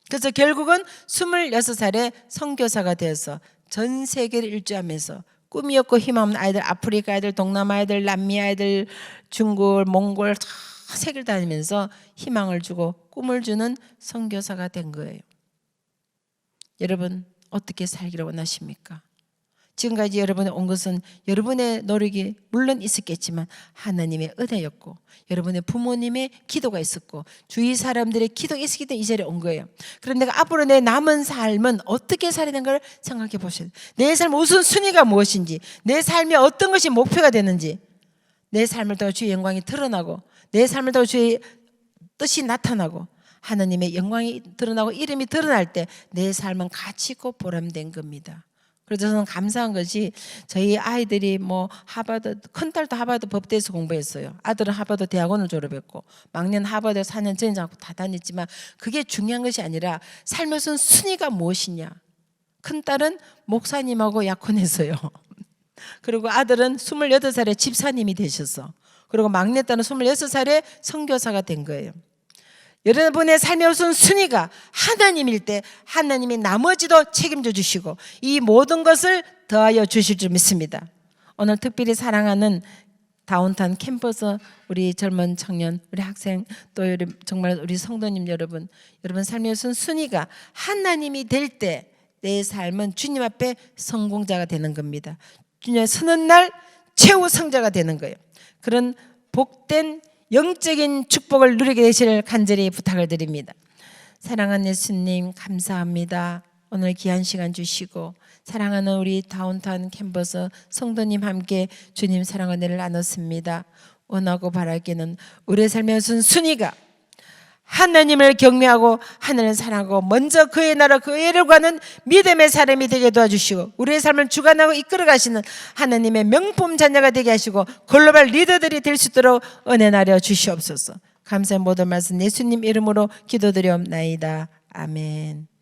그래서 결국은 26살에 선교사가 되어서 전 세계를 일주하면서 꿈이 없고 희망 없는 아이들, 아프리카 아이들, 동남아 아이들, 남미 아이들, 중국, 몽골 다 세계를 다니면서 희망을 주고 꿈을 주는 선교사가 된 거예요. 여러분 어떻게 살기를 원하십니까? 지금까지 여러분이 온 것은 여러분의 노력이 물론 있었겠지만 하나님의 은혜였고 여러분의 부모님의 기도가 있었고 주위 사람들의 기도가 있었기 때문에 이 자리에 온 거예요. 그런데 내가 앞으로 내 남은 삶은 어떻게 살아야 되는 걸 생각해 보셔야 돼요. 내 삶 우선순위가 무엇인지, 내 삶이 어떤 것이 목표가 되는지, 내 삶을 통해 주의 영광이 드러나고 내 삶을 통해 주의 뜻이 나타나고 하나님의 영광이 드러나고 이름이 드러날 때 내 삶은 가치 있고 보람된 겁니다. 그래서 저는 감사한 것이 저희 아이들이 뭐 하버드, 큰딸도 하버드 법대에서 공부했어요. 아들은 하버드 대학원을 졸업했고 막내는 하버드 4년 전장학교 다 다녔지만 그게 중요한 것이 아니라 삶에서 순위가 무엇이냐. 큰딸은 목사님하고 약혼했어요. 그리고 아들은 28살에 집사님이 되셨어. 그리고 막내딸은 26살에 선교사가 된 거예요. 여러분의 삶의 우선순위가 하나님일 때 하나님이 나머지도 책임져 주시고 이 모든 것을 더하여 주실 줄 믿습니다. 오늘 특별히 사랑하는 다운타운 캠퍼스 우리 젊은 청년, 우리 학생 또 정말 우리 성도님 여러분, 여러분 삶의 우선순위가 하나님이 될 때 내 삶은 주님 앞에 성공자가 되는 겁니다. 주님의 서는 날 최후 성자가 되는 거예요. 그런 복된 영적인 축복을 누리게 되시를 간절히 부탁을 드립니다. 사랑하는 예수님 감사합니다. 오늘 귀한 시간 주시고 사랑하는 우리 다운타운 캠퍼스 성도님 함께 주님 사랑 은혜를 나눴습니다. 원하고 바라기는 우리의 삶의 우선순위가 하나님을 경외하고 하늘을 사랑하고 먼저 그의 나라 그의 의를 구하는 믿음의 사람이 되게 도와주시고 우리의 삶을 주관하고 이끌어 가시는 하나님의 명품 자녀가 되게 하시고 글로벌 리더들이 될 수 있도록 은혜 나려 주시옵소서. 감사의 모든 말씀 예수님 이름으로 기도드리옵나이다. 아멘.